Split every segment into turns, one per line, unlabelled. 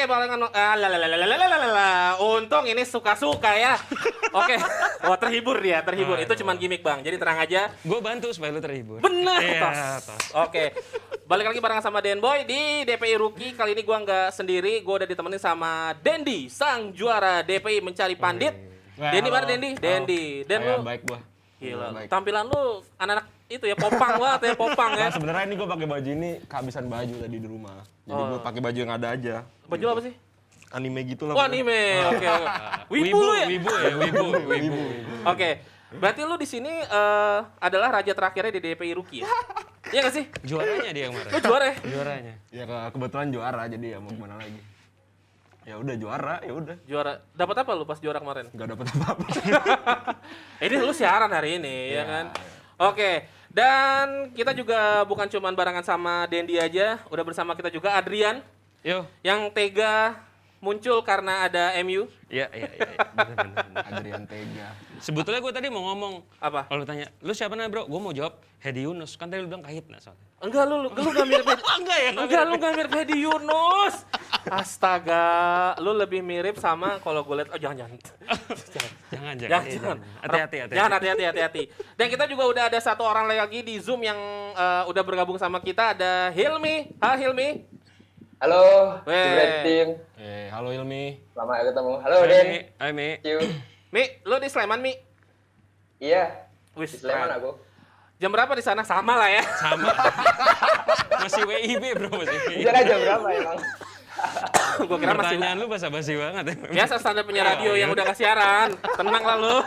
barengan untung ini suka-suka ya. Oke. Oh, terhibur dia, terhibur. Itu cuman gimmick, Bang. Jadi tenang aja.
Gue bantu supaya lu terhibur.
Bener,
Iya,
tos. Oke. Balik lagi barengan sama Den Boy di DPI Rookie. Kali ini gua nggak sendiri, gua udah ditemenin sama Dendi, sang juara DPI Mencari Pandit. Dendi mana Dendi? Dendi. Den lu
baik gua.
gila.
Baik.
Tampilan lu anak-anak itu ya popang banget ya, popang ya.
Nah, sebenarnya ini gua pakai baju ini kehabisan baju tadi di rumah. Jadi gua pakai baju yang ada aja.
Baju apa sih?
Anime gitu lah.
Oh, anime. Oke. Wibu lu ya?
Wibu ya, wibu.
Oke. Berarti lu di sini adalah raja terakhirnya di DPI Rookie ya? Iya nggak sih?
Juaranya dia yang kemarin.
Lu juara ya?
Juaranya.
Ya kebetulan juara jadi ya mau gimana lagi. Ya udah juara, ya udah.
Juara. Dapat apa lu pas juara kemarin?
Enggak dapat apa-apa.
Ini lu siaran hari ini, ya kan? Oke. Dan kita juga bukan cuman barengan sama Dendi aja, udah bersama kita juga Adrian
Yo.
yang tega muncul karena ada MU.
Iya. Bener.
Adrian Tega.
Sebetulnya gue tadi mau ngomong.
Apa?
Kalau tanya, lu siapa nih bro? Gue mau jawab Hedi Yunus. Kan tadi lu bilang Kahitna soalnya.
Enggak, lu gak mirip Hedi.
Enggak ya?
Enggak, lu gak mirip Hedi Yunus. Astaga, lu lebih mirip sama kalau gue lihat, oh jangan. Jangan. Hati-hati. Dan kita juga udah ada satu orang lagi di Zoom yang udah bergabung sama kita, ada Hilmi. Halo Hilmi.
Halo,
Weh.
Jebret Team.
Halo Ilmi.
Selamat ketemu. Halo, Den.
Hai Mi.
Thank you.
Mi, lu di Sleman, Mi?
Iya,
Wis,
di Sleman
keren.
aku.
Jam berapa di sana? Sama lah ya.
Sama. Masih WIB bro, masih WIB.
Bisa jam berapa emang?
Gua kira masih
Pertanyaan lu basa-basi banget ya.
biasa standar penyiar radio yang udah gak siaran. Tenang lah lu.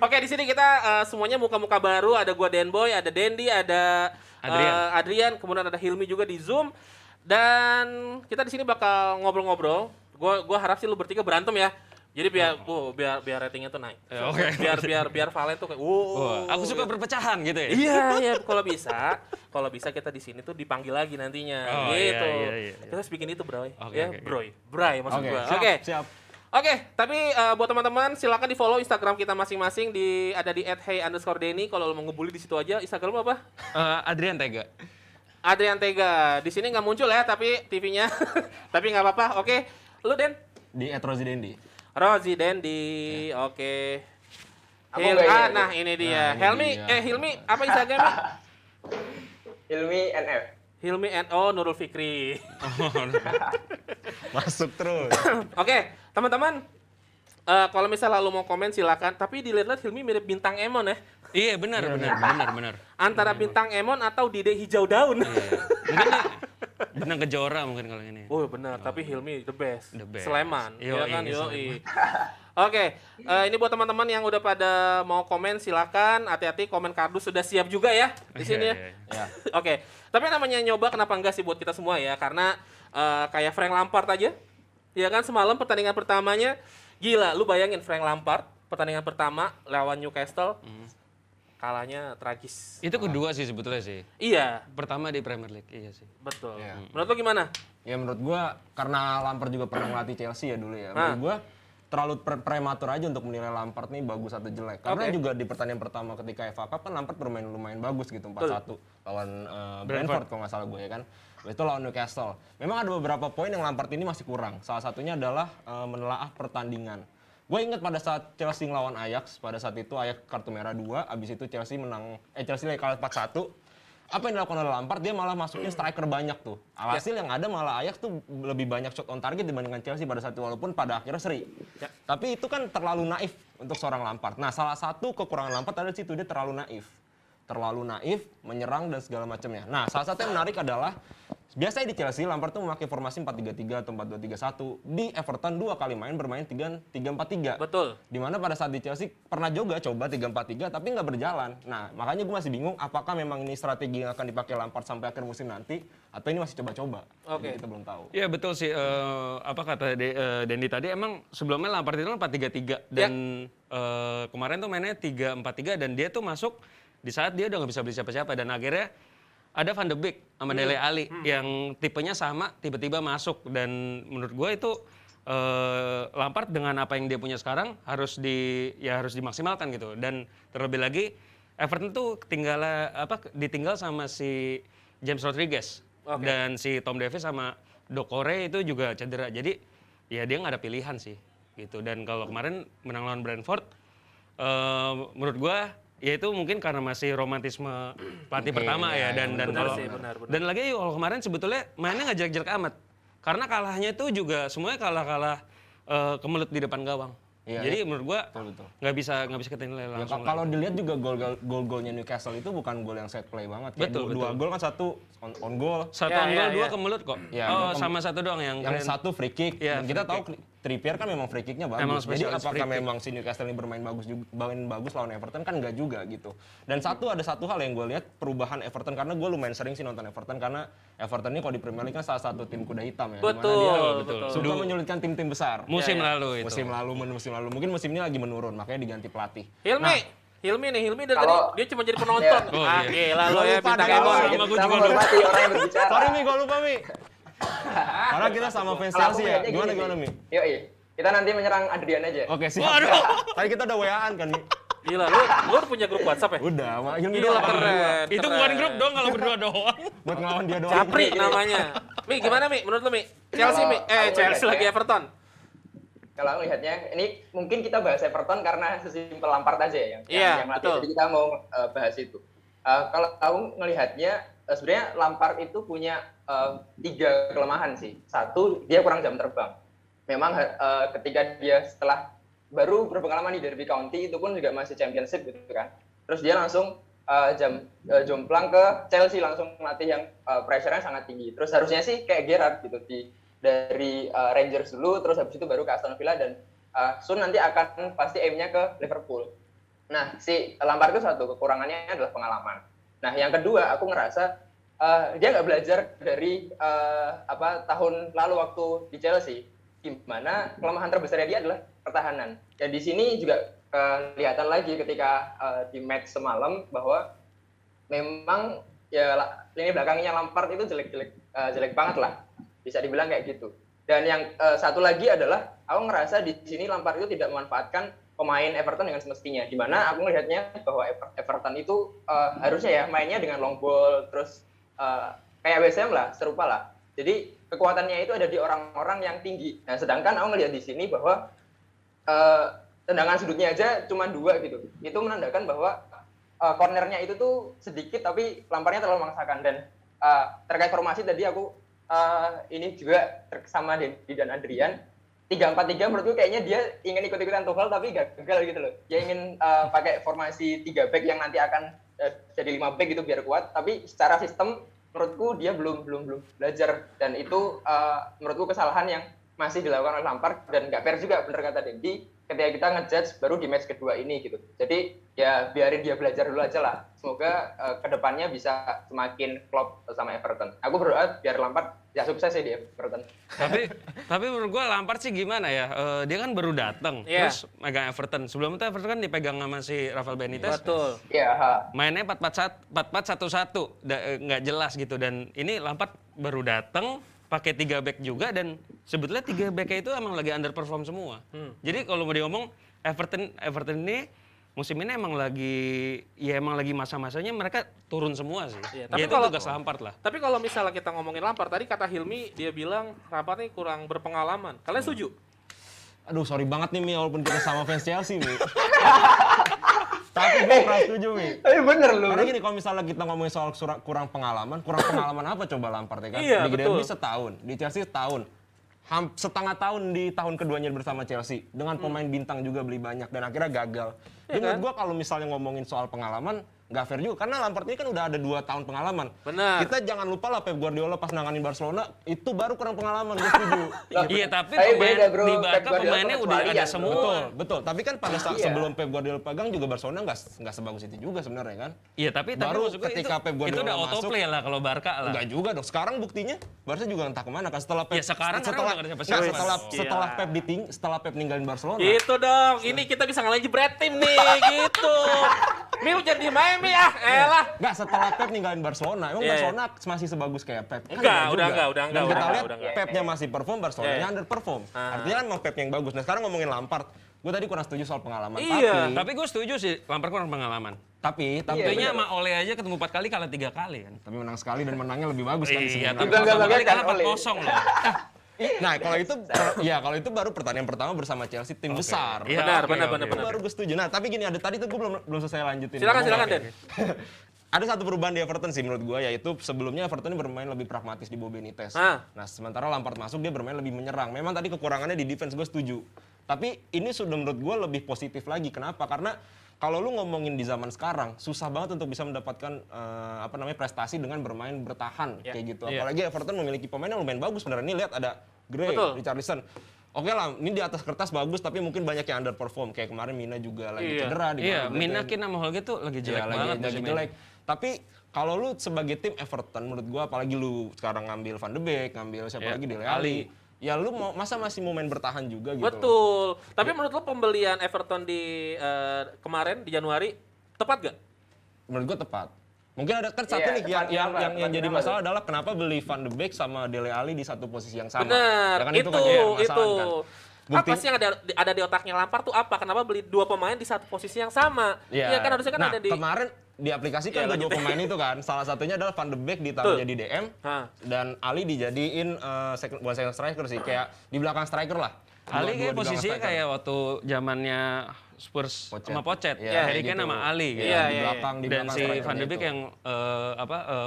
Oke, di sini kita semuanya muka-muka baru. Ada gua Den Boy, ada Dendi, ada Adrian, kemudian ada Hilmi juga di Zoom. Dan kita di sini bakal ngobrol-ngobrol. Gua harap sih lu bertiga berantem ya. Jadi biar ratingnya tuh naik.
Oke.
Biar Valen tuh kayak
Wah, aku suka perpecahan gitu ya.
Iya, kalau bisa kita di sini tuh dipanggil lagi nantinya.
Oh,
gitu.
iya.
Kita harus bikin itu, Bro.
Oke,
Ya,
oke.
Bray maksud gua. Oke.
Siap.
Oke, tapi buat teman-teman silakan di follow Instagram kita masing-masing ada di @hey_denny. Kalau lo mau ngebully di situ aja. Instagram lo apa?
Adrian Tega.
Adrian Tega. Di sini nggak muncul ya, tapi TV-nya. Tapi nggak apa-apa. Oke, lu Den?
Di @rozidendi.
Rozi Dendi. Oke.
Aku nggak ingat.
Nah ini dia.
Nah, ini dia.
Hilmi, apa Instagramnya?
Hilmi NF.
Hilmi NO Nurul Fikri.
Masuk terus.
Oke, teman-teman. Kalau misalnya lu mau komen silakan. Tapi dilihat-lihat Hilmi mirip bintang Emon ya.
Iya benar.
Antara bintang Emon atau Dide Hijau Daun.
Iya. Mungkin nih benang kejora mungkin kalau ini.
Oh benar, tapi Hilmi the best.
The best.
Sleman,
Yoi,
ya kan?
Sleman.
Yoi. Oke, ini buat teman-teman yang udah pada mau komen silakan. Hati-hati, komen kardus sudah siap juga ya di sini ya.
Ya.
Oke, tapi namanya nyoba kenapa enggak sih buat kita semua ya? Karena kayak Frank Lampard aja, ya kan semalam pertandingan pertamanya gila. Lu bayangin Frank Lampard pertandingan pertama lawan Newcastle kalahnya tragis.
Itu kedua sih sebetulnya sih.
Iya,
Pertama di Premier League, iya sih.
betul.
Iya.
Menurut lu gimana?
Ya menurut gua karena Lampard juga pernah ngelatih Chelsea ya dulu ya. Menurut gua terlalu prematur aja untuk menilai Lampard nih bagus atau jelek. Karena
Oke.
juga di pertandingan pertama ketika FA Cup kan Lampard bermain lumayan bagus gitu 4-1 lawan Brentford kalau nggak salah gue ya kan. Itu lawan Newcastle. Memang ada beberapa poin yang Lampard ini masih kurang. Salah satunya adalah menelaah pertandingan. Gue ingat pada saat Chelsea ngelawan Ajax, pada saat itu Ajax kartu merah 2, abis itu Chelsea lagi kalah 4-1. Apa yang dilakukan oleh Lampard? Dia malah masukin striker banyak tuh. Alhasil yang ada malah Ajax tuh lebih banyak shot on target dibandingkan Chelsea pada saat itu, walaupun pada akhirnya seri.
Ya.
Tapi itu kan terlalu naif untuk seorang Lampard. Nah, salah satu kekurangan Lampard ada di situ, dia terlalu naif. Terlalu naif, menyerang dan segala macamnya. Nah, salah satu yang menarik adalah biasanya di Chelsea Lampard tuh memakai formasi 4-3-3 atau 4-2-3-1. Di Everton 2 kali bermain 3-4-3.
Betul.
Dimana pada saat di Chelsea pernah juga coba 3-4-3 tapi nggak berjalan. Nah, makanya gue masih bingung apakah memang ini strategi yang akan dipakai Lampard sampai akhir musim nanti atau ini masih coba-coba.
Oke.
Jadi kita belum tahu.
Iya betul sih, apa kata Dendi tadi, emang sebelumnya Lampard itu kan 4-3-3 dan kemarin tuh mainnya 3-4-3 dan dia tuh masuk di saat dia udah nggak bisa beli siapa-siapa dan akhirnya ada Van de Beek sama Dele Alli yang tipenya sama tiba-tiba masuk dan menurut gue itu Lampard dengan apa yang dia punya sekarang harus dimaksimalkan gitu dan terlebih lagi Everton tuh ditinggal sama si James Rodriguez dan si Tom Davies sama Dokore itu juga cedera. Jadi ya dia nggak ada pilihan sih gitu. Dan kalau kemarin menang lawan Brentford, menurut gua ya itu mungkin karena masih romantisme pelatih pertama ya dan
benar
kalau
sih, benar.
dan lagi kalau kemarin sebetulnya mainnya nggak jelek-jelek amat. Karena kalahnya itu juga semuanya kalah kemelut di depan gawang.
Iya,
Jadi menurut gua
betul.
nggak bisa kita nilai
Ya,
langsung.
kalau dilihat juga gol-golnya Newcastle itu bukan gol yang set play banget. Kayak
Betul,
dua gol kan, satu on goal.
Satu
Ya,
on goal,
ya,
dua
ya.
kemelut kok.
Ya,
Oh,
dua
sama satu doang yang
Yang satu free kick.
Iya,
Dan kita
free
tahu Trippier kan memang free kicknya
Emang
bagus. Jadi
spesialis free
apakah
kick.
memang si Newcastle ini bermain bagus lawan Everton kan enggak juga gitu. Dan ada satu hal yang gue lihat perubahan Everton, karena gue lumayan sering sih nonton Everton, karena Everton ini kalau di Premier League kan salah satu tim kuda hitam ya. Dimana dia
Betul.
suka menyulitkan tim-tim besar.
musim
Ya, ya.
lalu itu.
Musim lalu. Mungkin musim ini lagi menurun, makanya diganti pelatih.
Hilmi dari
Kalau-
tadi dia cuma jadi penonton.
Oh,
Ah,
iya.
gila lo ya
Lupa
bintang
deh,
Emo.
sama
Kita
gua juga
menghormati orang yang berbicara.
Sorry Mi, gue lupa Mi. Karena kita sama fans
Kalau aku
Chelsea ya.
melihatnya gini
Gimana Mi?
sih. Yoi. Kita nanti menyerang Adrian aja.
Oke siap. Tadi kita udah WA-an kan Mi?
Gila, lu udah punya grup WhatsApp ya?
Udah, Mak. Hilmi
Gila,
doang.
keren.
Itu bukan grup dong kalau berdua doang.
Buat ngelawan dia doang.
Capri namanya. Mi, gimana Mi? Menurut lu Mi? Chelsea Mi?
Kalau aku
Chelsea lagi
lihatnya-
Everton.
Kalau aku lihatnya, ini mungkin kita bahas Everton karena sesimpel Lampard aja ya,
Iya,
yang latih.
betul.
Jadi kita mau bahas itu. Kalau aku ngelihatnya, sebenarnya Lampard itu punya 3 kelemahan sih. Satu, dia kurang jam terbang. Memang ketika dia setelah baru berpengalaman di Derby County itu pun juga masih Championship gitu kan. Terus dia langsung jomplang ke Chelsea, langsung melatih yang pressure-nya sangat tinggi. Terus harusnya sih kayak Gerrard gitu dari Rangers dulu, terus habis itu baru ke Aston Villa, dan soon nanti akan pasti aim-nya ke Liverpool. Nah, si Lampard itu satu kekurangannya adalah pengalaman. Nah, yang kedua aku ngerasa dia nggak belajar dari tahun lalu waktu di Chelsea, di mana kelemahan terbesarnya dia adalah pertahanan. Dan di sini juga kelihatan lagi ketika di match semalam bahwa memang ya lini belakangnya Lampard itu jelek banget lah, bisa dibilang kayak gitu. Dan yang satu lagi adalah aku ngerasa di sini Lampard itu tidak memanfaatkan pemain Everton dengan semestinya, di mana aku melihatnya bahwa Everton itu harusnya ya mainnya dengan long ball, terus kayak West Ham lah, serupa lah. Jadi kekuatannya itu ada di orang-orang yang tinggi. Nah, sedangkan aku ngelihat di sini bahwa tendangan sudutnya aja cuma 2 gitu. Itu menandakan bahwa cornernya itu tuh sedikit tapi Lampardnya terlalu memaksakan. Dan terkait formasi tadi aku ini juga sama Dendi dan Adrian, 3-4-3 menurutku kayaknya dia ingin ikut-ikutan Tuchel tapi gagal gitu loh. Dia ingin pakai formasi 3 back yang nanti akan jadi 5 back gitu biar kuat, tapi secara sistem menurutku dia belum belajar, dan itu menurutku kesalahan yang masih dilakukan oleh Lampard, dan nggak fair juga, bener kata Dendi, ketika kita ngejudge baru di match kedua ini gitu. Jadi ya biarin dia belajar dulu aja lah. Semoga kedepannya bisa semakin klop sama Everton. Aku berdoa biar Lampard ya sukses ya di Everton.
Tapi menurut gua Lampard sih gimana ya? Dia kan baru datang,
Iya.
terus megang Everton. Sebelum itu Everton kan dipegang sama si Rafael Benitez.
Betul.
Iya.
Mainnya 4-4-1-1, nggak jelas gitu. Dan ini Lampard baru datang, pakai 3 back juga, dan sebetulnya 3 back itu emang lagi underperform semua. Jadi kalau mau diomong Everton ini musim ini emang lagi masa-masanya mereka turun semua sih.
Iya,
Tapi
tapi kalau-
tugas Lampard lah.
Tapi kalau misalnya kita ngomongin Lampard, tadi kata Hilmi, dia bilang Lampard ini kurang berpengalaman. Kalian setuju?
Aduh, sorry banget nih Mi, walaupun kita sama fans Chelsea Mi. Tapi gue kurang setuju Mi.
Tapi bener lu.
Karena gini, kalau misalnya kita ngomongin soal kurang pengalaman apa coba Lampard ya kan?
Iya,
di
betul.
Derby setahun, di Chelsea setahun. Setengah tahun di tahun keduanya bersama Chelsea. Dengan pemain bintang juga beli banyak dan akhirnya gagal. Jadi menurut gue kalau misalnya ngomongin soal pengalaman, nggak fair juga. Karena Lampard ini kan udah ada 2 tahun pengalaman.
Benar.
Kita jangan lupa lah Pep Guardiola pas nanganin Barcelona, itu baru kurang pengalaman, gue setuju.
Iya, tapi
Tapi
pemain
beda, bro.
di
Pep
Barca
Guardiola
pemainnya udah ada
pengecualian,
semua.
Betul. Tapi kan pada saat
Iya.
sebelum Pep Guardiola pegang juga Barcelona nggak sebagus itu juga sebenarnya kan.
Iya, tapi
Baru
maksud gua
ketika Pep
itu
Guardiola
udah
masuk,
autoplay lah kalau Barca lah.
Enggak juga dong. Sekarang buktinya Barca juga entah kemana kan setelah Pep.
Ya, sekarang
setelah
udah nggak ada siapa-siapa.
setelah setelah Pep ninggalin Barcelona.
Gitu dong. Ini kita bisa ngalahin jebret tim nih, gitu. Mi, lu jadi main Mi, elah.
Enggak, setelah Pep ninggalin Barcelona. Emang
Iya,
Barcelona masih sebagus kayak Pep? Kan
Enggak,
juga.
udah
Dan
enggak,
kita lihat
udah enggak.
Pepnya masih perform, Barcelona
Iya.
underperform.
Ah.
Artinya kan emang Pep yang bagus. Nah sekarang ngomongin Lampard. Gue tadi kurang setuju soal pengalaman.
Iya.
Tapi gue setuju sih Lampard kurang pengalaman.
Tapi
Buktinya sama Ole aja ketemu 4 kali kalah 3 kali kan.
tapi menang sekali dan menangnya lebih bagus kan
Iya,
sebenarnya.
tapi
Enggak,
pertama kali
kan
kalah
Ole.
4-0 loh.
Nah, kalau itu baru pertandingan pertama bersama Chelsea tim besar.
Iya,
Benar,
oke,
benar,
oke.
benar,
Itu
benar.
baru gue setuju. Nah, tapi gini, ada tadi tuh gue belum selesai lanjutin.
Silakan,
ngomong.
Den.
Ada satu perubahan di Everton sih menurut gue, yaitu sebelumnya Everton ini bermain lebih pragmatis di Bob Benitez.
Ah.
Nah, sementara Lampard masuk dia bermain lebih menyerang. Memang tadi kekurangannya di defense gue setuju. Tapi ini sudah menurut gue lebih positif lagi. Kenapa? Karena kalau lu ngomongin di zaman sekarang, susah banget untuk bisa mendapatkan prestasi dengan bermain bertahan kayak gitu.
Iya.
Apalagi Everton memiliki pemain yang lumayan bagus beneran. Ini lihat ada Gray,
Betul.
Richarlison. Oke lah, ini di atas kertas bagus, tapi mungkin banyak yang underperform. Kayak kemarin Mina juga lagi
Iya.
cedera.
Iya,
Di
Mina Kin sama Holgate tuh lagi jelek
lagi
banget musim ini.
jelek. Tapi kalau lu sebagai tim Everton, menurut gua apalagi lu sekarang ngambil Van de Beek, ngambil siapa
Iya,
lagi Dele
Ali.
Alli, ya lu masa masih mau main bertahan juga gitu.
Betul. Tapi menurut lo pembelian Everton di kemarin di Januari tepat gak?
Menurut gua tepat. Mungkin ada kan satu
Iya,
nih
tepat
yang
kenapa?
jadi
Kenapa
masalah adalah kenapa beli Van de Beek sama Dele Alli di satu posisi yang sama.
Benar,
Ya kan
itu,
kan yang masalah
itu.
kan.
Apa sih yang ada di otaknya Lampard tuh apa? Kenapa beli dua pemain di satu posisi yang sama? Iya kan harusnya kan
nah,
ada di...
kemarin diaplikasikan
Iya,
dua pemain itu kan. Salah satunya adalah Van de Beek ditaruh
Betul.
jadi DM
Hah.
dan Ali dijadiin bukan second striker sih, kayak di belakang striker lah.
Ali
Dua-
kayak
dua di belakang
posisinya
striker.
kayak waktu zamannya Spurs
Pochet.
sama Pochet.
Iya,
Harry
kayak
Kane
gitu.
sama Ali gitu.
Iya,
di belakang di
Dan
belakang
si
strikernya
Van de Beek
itu.
yang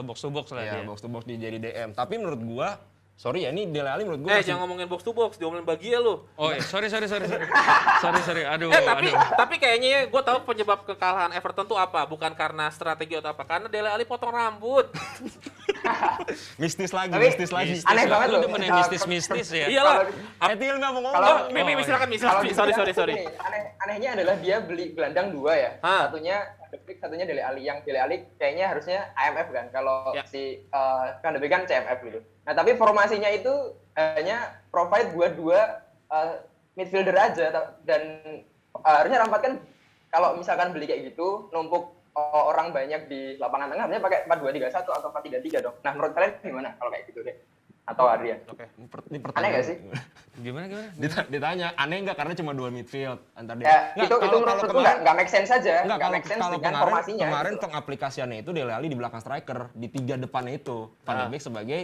box to box lah
Iya,
dia.
box to box jadi DM. Tapi menurut gua, sorry ya, ini Dele Alli menurut gua
jangan ngomongin box to box, diomongin Bagia lu.
Oh, sorry. Sorry. Aduh,
Tapi
aduh.
tapi kayaknya gue tahu penyebab kekalahan Everton tuh apa? Bukan karena strategi atau apa? Karena Dele Alli potong rambut.
mistis lagi,
Tapi-
mistis lagi.
Aneh banget
Lu
loh.
demen yang
Nah,
mistis-mistis ya.
Iyalah.
Etil nggak mau ngomong.
Kalau-
Mimi silakan Mi.
Kalau
Sorry.
dibilang gini, anehnya adalah dia beli gelandang dua ya.
Hah.
Satunya Van de Beek, satunya Dele Alli. Yang Dele Alli kayaknya harusnya IMF kan. Kalau
Ya.
si Van de Beek kan CMF gitu. Nah tapi formasinya itu hanya provide buat dua midfielder aja. Dan harusnya Lampard kan kalau misalkan beli kayak gitu, numpuk orang banyak di lapangan tengah, harusnya pakai 4-2-3-1 atau 4-3-3 dong. Nah menurut kalian gimana kalau kayak gitu deh? Atau Adrian?
Ini
Aneh nggak sih?
Gimana?
Ditanya, aneh nggak karena cuma 2 midfield antar dia.
Ya,
Nggak,
itu
kalau
menurutku
kemarin-
nggak make sense aja.
Enggak,
Nggak make sense dengan
kemarin,
formasinya.
kemarin
gitu.
pengaplikasiannya itu Dele Alli di belakang striker, di 3 depannya itu. Van de Beek sebagai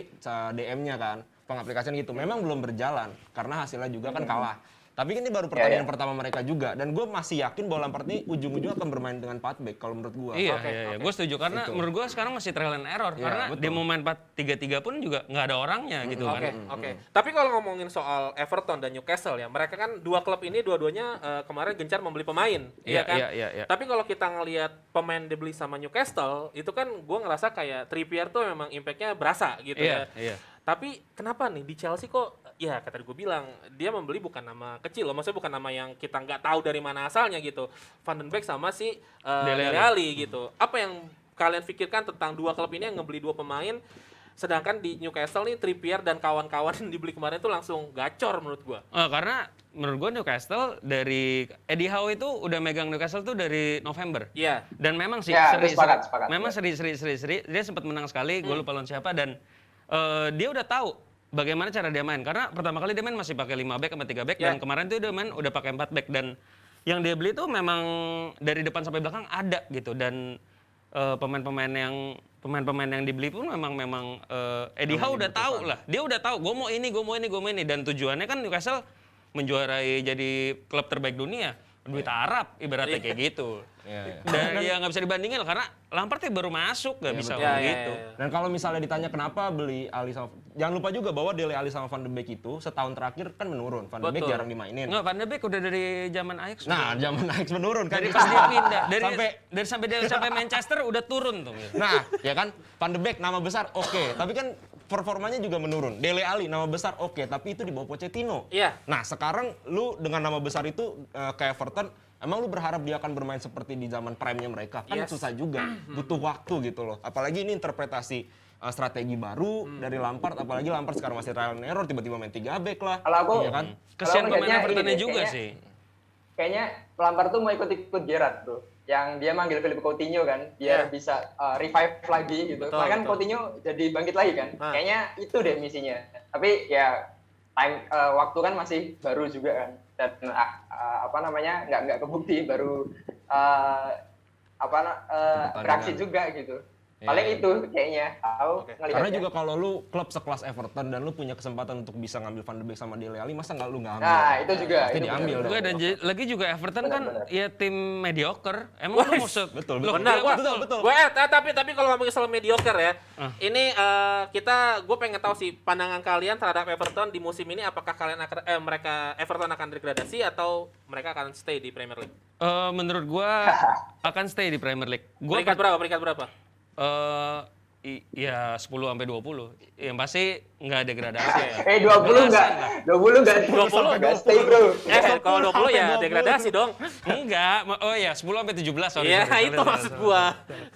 DM-nya kan. Pengaplikasian gitu. Memang belum berjalan, karena hasilnya juga kan kalah. Tapi ini baru pertandingan pertama mereka juga. Dan gue masih yakin bahwa Lampard ini ujung-ujungnya akan bermain dengan 4 back kalau menurut gue.
Iya. Gue setuju karena
Itu.
menurut gue sekarang masih trial and error
Iya,
karena
betul.
dia mau main 4-3-3 pun juga nggak ada orangnya gitu
Oke,
kan.
oke. Tapi kalau ngomongin soal Everton dan Newcastle ya, mereka kan dua klub ini dua-duanya kemarin gencar membeli pemain,
Iya,
kan?
iya.
Tapi kalau kita ngelihat pemain dibeli sama Newcastle, itu kan gue ngerasa kayak Trippier tuh memang impact-nya berasa gitu ya.
Iya.
Tapi kenapa nih di Chelsea kok, ya kata gue bilang, dia membeli bukan nama kecil loh, maksudnya bukan nama yang kita nggak tahu dari mana asalnya gitu. Van den Beek sama si
Dele
Dele Alli gitu. Apa yang kalian pikirkan tentang dua klub ini yang ngebeli dua pemain, sedangkan di Newcastle nih Trippier dan kawan-kawan yang dibeli kemarin itu langsung gacor menurut gua.
Karena menurut gue Newcastle dari Eddie Howe itu udah megang Newcastle tuh dari November.
Iya.
Dan memang sih
Ya,
seri,
sepakat.
memang seri dia sempat menang sekali, gue lupa lawan siapa dan dia udah tahu bagaimana cara dia main karena pertama kali dia main masih pakai 5 back sama 3 back
Ya.
dan kemarin tuh dia main udah pakai 4 back dan yang dia beli tuh memang dari depan sampai belakang ada gitu dan pemain-pemain yang dibeli pun memang Eddie Howe udah tahu lah. Dia udah tahu gue mau ini dan tujuannya kan Newcastle menjuarai jadi klub terbaik dunia. Duit Arab ibaratnya kayak gitu.
Iya.
Dan ya nggak bisa dibandingin lah, karena Lampard baru masuk nggak bisa
betul.
ngomong
Ya,
gitu.
ya, ya.
Dan kalau misalnya ditanya kenapa beli Ali sama, jangan lupa juga bahwa Dele Alli sama Van de Beek itu setahun terakhir kan menurun. Van de Beek
Betul.
jarang dimainin.
Nggak, Van de Beek udah dari zaman Ajax.
Nah, zaman Ajax menurun kan.
dari pas dia pindah, sampai Manchester udah turun tuh.
Nah, ya kan Van de Beek nama besar oke, tapi kan performanya juga menurun. Dele Alli nama besar oke, tapi itu di bawah Pochettino.
Iya.
Nah, sekarang lu dengan nama besar itu ke Everton, emang lu berharap dia akan bermain seperti di zaman prime-nya mereka? Kan
Yes.
susah juga, butuh waktu gitu loh. Apalagi ini interpretasi strategi baru dari Lampard, apalagi Lampard sekarang masih trial and error, tiba-tiba main 3 back lah.
Kalau aku,
Iya kan?
Kesian
kalau
pemain
ngelihatnya
Evertonnya
ini,
juga
kayaknya-
sih.
Kayaknya Lampard tuh mau ikut Gerrard tuh. Yang dia manggil Philippe Coutinho kan, biar
Iya.
bisa revive lagi gitu.
Betul,
Karena kan
betul.
Coutinho jadi bangkit lagi kan.
Nah.
Kayaknya itu deh misinya. Tapi ya waktu kan masih baru juga kan. Dan nggak kebukti baru reaksi juga gitu. Paling itu kayaknya aku ngelihatnya.
Karena juga kalau lu klub sekelas Everton dan lu punya kesempatan untuk bisa ngambil Van de Beek sama Dele Alli, masa nggak ambil?
Nah, itu juga.
Pasti
itu
diambil
benar.
dong.
Juga dan lagi juga Everton kan ya tim mediocre. Emang lu maksud
Betul,
Loh,
Benar,
betul.
tapi kalau ngomongin soal mediocre ya, ini gue pengen tahu sih pandangan kalian terhadap Everton di musim ini, apakah kalian akan Everton akan degradasi atau mereka akan stay di Premier League?
menurut gua akan stay di Premier League. Gua
Peringkat berapa?
Ya 10 sampai 20. Yang pasti nggak degradasi ya.
20 enggak. 20 enggak.
20
enggak stay, Bro.
Kalau 20 ya degradasi dong.
Enggak, oh ya 10 sampai 17 sorry.
Iya,
sorry,
itu
sorry.
maksud gua.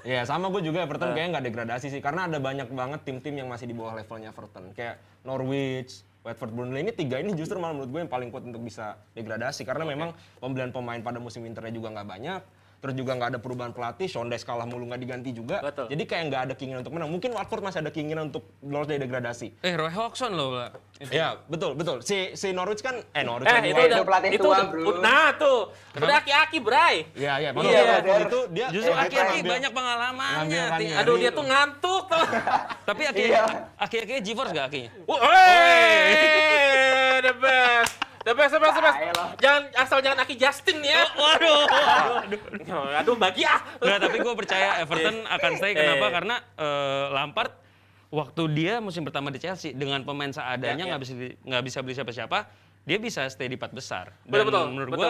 Ya sama gue juga Everton kayaknya nggak degradasi sih, karena ada banyak banget tim-tim yang masih di bawah levelnya Everton, kayak Norwich, Watford, Burnley, ini tiga ini justru malah menurut gue yang paling kuat untuk bisa degradasi, karena memang pembelian pemain pada musim winternya juga nggak banyak, terus juga nggak ada perubahan pelatih, Shondes kalah mulu nggak diganti juga,
Betul.
jadi kayak nggak ada keinginan untuk menang. Mungkin Watford masih ada keinginan untuk lolos dari degradasi.
Roy Hodgson loh, Pak.
Ya betul. Si Norwich kan, Norwich
Itu
itu pelatih
itu
tua, Bro.
nah tuh, udah aki-aki, Bray.
Iya,
Iya,
maksudnya
bener.
itu dia
Justru aki-aki
ngambil-
banyak pengalamannya.
ngambil Ranieri.
Aduh, dia tuh ngantuk tuh.
Tapi aki-aki GeForce gak akinya?
The best. The best. Jangan Aki Justin ya. Aduh, bagi ah.
Nggak, tapi gue percaya Everton akan stay. Kenapa? Karena Lampard waktu dia musim pertama di Chelsea dengan pemain seadanya nggak bisa beli siapa-siapa, dia bisa stay di 4 besar. Dan menurut gue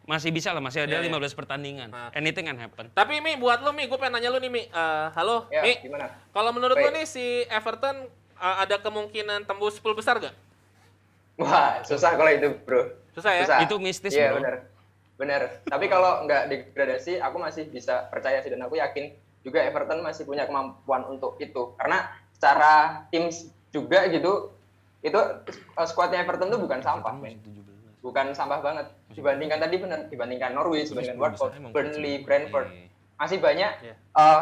masih bisa lah, masih ada 15 pertandingan. Anything can happen.
Tapi Mi, buat lu Mi, gue pengen nanya lu nih Mi. Halo,
Ya,
Mi.
gimana?
Kalau menurut lu
Baik.
nih si Everton ada kemungkinan tembus 10 besar gak?
Wah, susah kalau itu, Bro.
Susah ya?
Itu mistis,
Iya,
bro.
benar. Tapi kalau nggak degradasi, aku masih bisa percaya sih, dan aku yakin juga Everton masih punya kemampuan untuk itu. Karena secara tim juga gitu, itu skuadnya Everton tuh bukan sampah, men. Bukan sampah banget. Dibandingkan Norwich, dibandingkan Watford, Burnley, Brentford. Masih banyak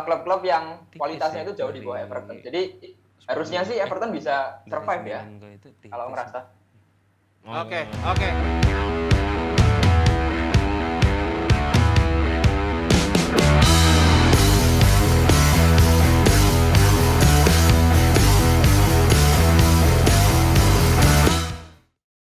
klub-klub yang kualitasnya itu jauh di bawah Everton. Jadi harusnya sih Everton bisa survive ya, kalau ngerasa.
Oke.